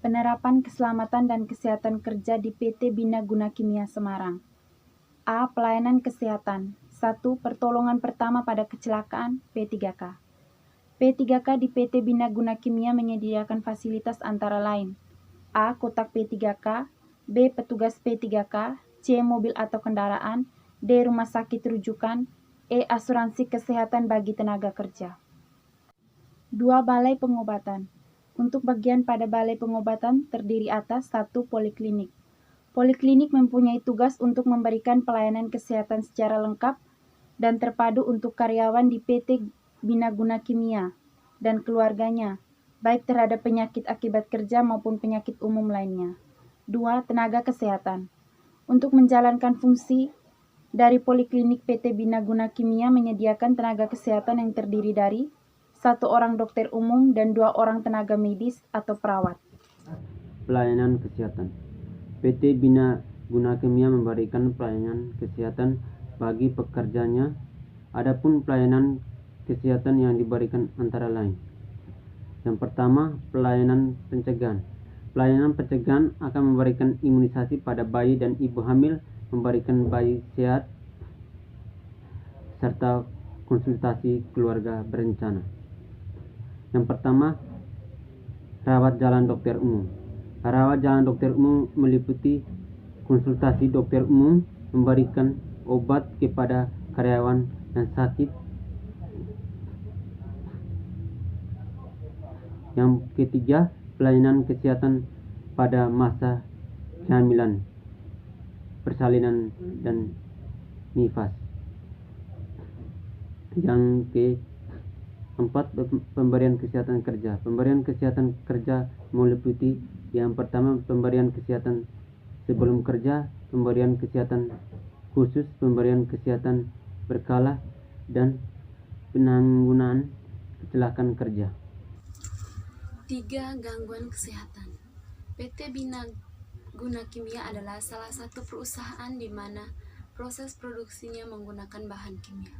Penerapan keselamatan dan kesehatan kerja di PT Bina Guna Kimia Semarang. A. Pelayanan kesehatan. 1. Pertolongan pertama pada kecelakaan P3K. P3K di PT Bina Guna Kimia menyediakan fasilitas antara lain: A. Kotak P3K, B. Petugas P3K, C. Mobil atau kendaraan, D. Rumah sakit rujukan, E. Asuransi kesehatan bagi tenaga kerja. 2. Balai pengobatan. Untuk bagian pada balai pengobatan terdiri atas 1. Poliklinik. Poliklinik mempunyai tugas untuk memberikan pelayanan kesehatan secara lengkap dan terpadu untuk karyawan di PT Bina Guna Kimia dan keluarganya, baik terhadap penyakit akibat kerja maupun penyakit umum lainnya. 2. Tenaga kesehatan. Untuk menjalankan fungsi dari Poliklinik PT Bina Guna Kimia menyediakan tenaga kesehatan yang terdiri dari 1 orang dokter umum dan 2 orang tenaga medis atau perawat. Pelayanan kesehatan. PT Bina Guna Kimia memberikan pelayanan kesehatan bagi pekerjanya. Adapun pelayanan kesehatan yang diberikan antara lain: yang pertama, pelayanan pencegahan. Pelayanan pencegahan akan memberikan imunisasi pada bayi dan ibu hamil, memberikan bayi sehat, serta konsultasi keluarga berencana. Yang pertama, rawat jalan dokter umum. Rawat jalan dokter umum meliputi konsultasi dokter umum, memberikan obat kepada karyawan yang sakit. Yang ketiga, pelayanan kesehatan pada masa kehamilan, persalinan, dan nifas. Yang keempat, pemberian kesehatan kerja. Pemberian kesehatan kerja meliputi yang pertama, pemberian kesehatan sebelum kerja, pemberian kesehatan khusus, pemberian kesehatan berkala, dan penanggulangan kecelakaan kerja. 3. Gangguan kesehatan. PT Bina Guna Kimia adalah salah satu perusahaan di mana proses produksinya menggunakan bahan kimia.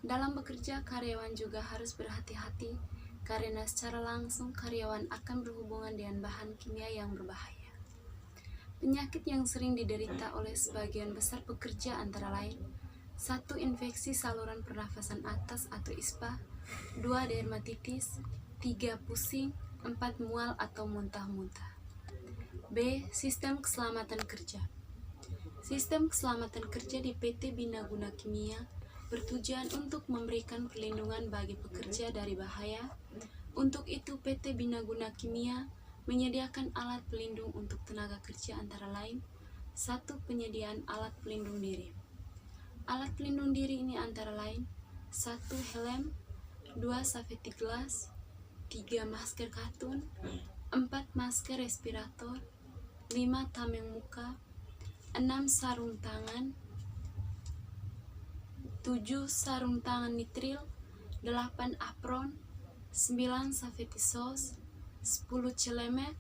Dalam bekerja, karyawan juga harus berhati-hati karena secara langsung karyawan akan berhubungan dengan bahan kimia yang berbahaya. Penyakit yang sering diderita oleh sebagian besar pekerja antara lain: 1. Infeksi saluran pernafasan atas atau ISPA, 2. Dermatitis, 3. Pusing, 4. Mual atau muntah-muntah. B. Sistem keselamatan kerja. Sistem keselamatan kerja di PT Bina Guna Kimia bertujuan untuk memberikan perlindungan bagi pekerja dari bahaya. Untuk itu, PT Bina Guna Kimia menyediakan alat pelindung untuk tenaga kerja antara lain: 1. Penyediaan alat pelindung diri. Alat pelindung diri ini antara lain: 1. Helm, 2. safety glass, 3. Masker katun, 4. Masker respirator, 5. Tameng muka, 6. Sarung tangan, 7. Sarung tangan nitril, 8. Apron, 9. Safety shoes, 10. Celemek,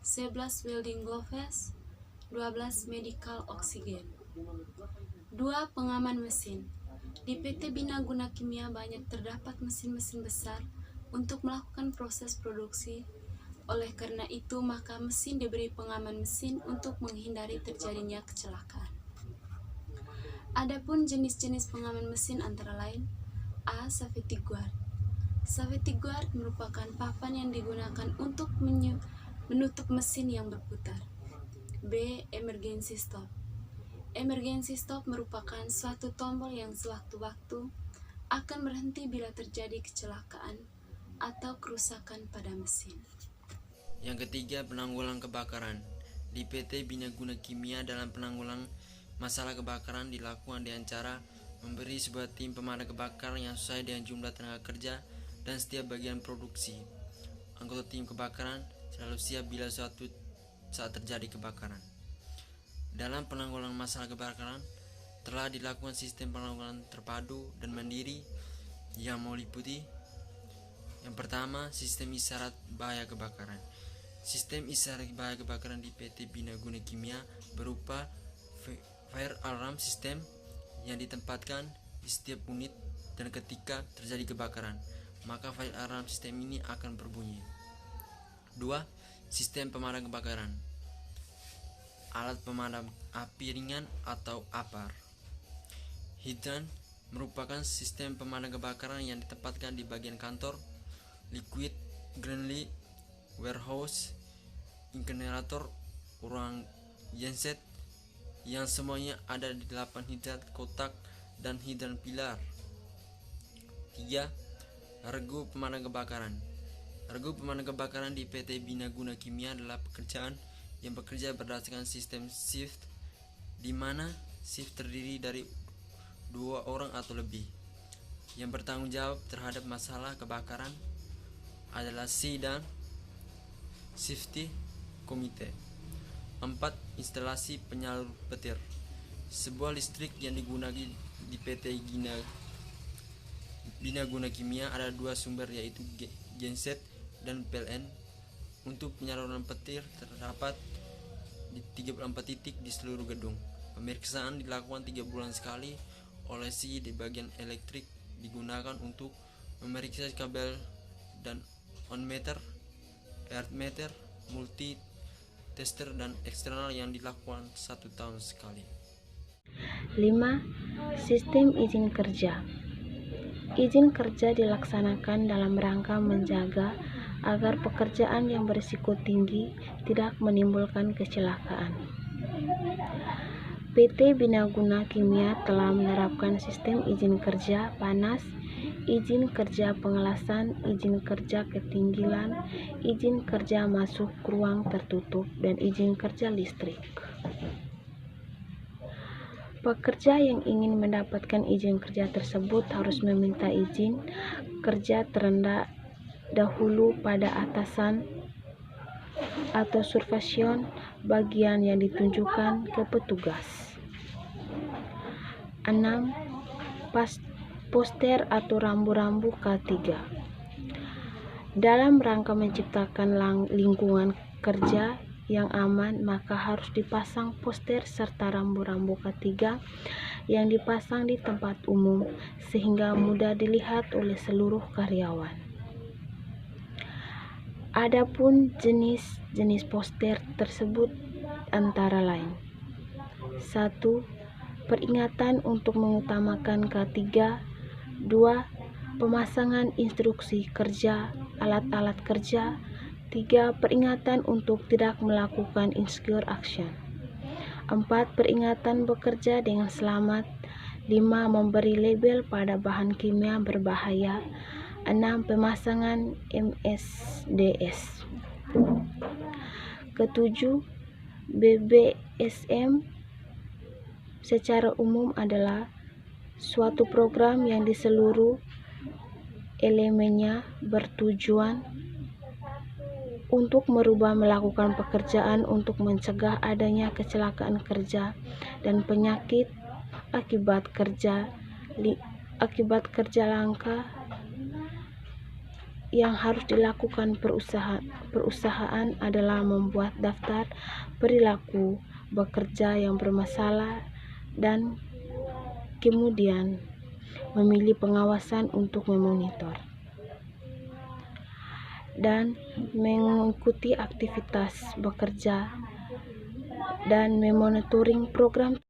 11. Welding gloves, 12. Medical oxygen. 2. Pengaman mesin. Di PT Bina Guna Kimia banyak terdapat mesin-mesin besar untuk melakukan proses produksi. Oleh karena itu, maka mesin diberi pengaman mesin untuk menghindari terjadinya kecelakaan. Adapun jenis-jenis pengaman mesin antara lain: A. Safety guard. Safety guard merupakan papan yang digunakan untuk menutup mesin yang berputar. B. Emergency stop. Emergency stop merupakan suatu tombol yang sewaktu-waktu akan berhenti bila terjadi kecelakaan atau kerusakan pada mesin. Yang ketiga, penanggulangan kebakaran. Di PT Bina Guna Kimia, dalam penanggulangan masalah kebakaran dilakukan dengan cara memberi sebuah tim pemadam kebakaran yang sesuai dengan jumlah tenaga kerja dan setiap bagian produksi. Anggota tim kebakaran selalu siap bila suatu saat terjadi kebakaran. Dalam penanggulangan masalah kebakaran telah dilakukan sistem penanggulangan terpadu dan mandiri yang meliputi: yang pertama, sistem isyarat bahaya kebakaran. Sistem isyarat bahaya kebakaran di PT Bina Guna Kimia berupa fire alarm system yang ditempatkan di setiap unit, dan ketika terjadi kebakaran, maka fire alarm system ini akan berbunyi. 2. Sistem pemadam kebakaran. Alat pemadam api ringan atau APAR. Hidran merupakan sistem pemadam kebakaran yang ditempatkan di bagian kantor, liquid, granuli, warehouse, incinerator, ruang genset, yang semuanya ada di 8 hidran kotak dan hidran pilar. 3. Regu pemadam kebakaran. Regu pemadam kebakaran di PT Bina Guna Kimia adalah pekerjaan yang bekerja berdasarkan sistem shift, di mana shift terdiri dari 2 orang atau lebih. Yang bertanggung jawab terhadap masalah kebakaran adalah C dan Safety Komite. 4. Instalasi penyalur petir. Sebuah listrik yang digunakan di PT Bina Guna Kimia ada 2 sumber, yaitu genset dan PLN. Untuk penyaluran petir terdapat di 34 titik di seluruh gedung. Pemeriksaan dilakukan 3 bulan sekali oleh si di bagian elektrik, digunakan untuk memeriksa kabel dan on meter, earth meter, multi tester dan eksternal yang dilakukan 1 tahun sekali. 5. Sistem izin kerja. Izin kerja dilaksanakan dalam rangka menjaga agar pekerjaan yang berisiko tinggi tidak menimbulkan kecelakaan. PT Bina Guna Kimia telah menerapkan sistem izin kerja panas, izin kerja pengelasan, izin kerja ketinggian, izin kerja masuk ruang tertutup, dan izin kerja listrik. Pekerja yang ingin mendapatkan izin kerja tersebut harus meminta izin kerja terlebih dahulu pada atasan atau supervision bagian yang ditunjukkan ke petugas. 6. Poster atau rambu-rambu K3. Dalam rangka menciptakan lingkungan kerja yang aman, maka harus dipasang poster serta rambu-rambu K3 yang dipasang di tempat umum sehingga mudah dilihat oleh seluruh karyawan. Adapun jenis-jenis poster tersebut antara lain: 1. Peringatan untuk mengutamakan K3. 2. Pemasangan instruksi kerja, alat-alat kerja. 3. Peringatan untuk tidak melakukan insecure action. 4. Peringatan bekerja dengan selamat. 5. Memberi label pada bahan kimia berbahaya. 6. Pemasangan MSDS. Ketujuh, BBSM secara umum adalah suatu program yang di seluruh elemennya bertujuan untuk merubah melakukan pekerjaan untuk mencegah adanya kecelakaan kerja dan penyakit akibat kerja langka. Yang harus dilakukan perusahaan adalah membuat daftar perilaku bekerja yang bermasalah dan kemudian memilih pengawasan untuk memonitor dan mengikuti aktivitas bekerja dan memonitoring program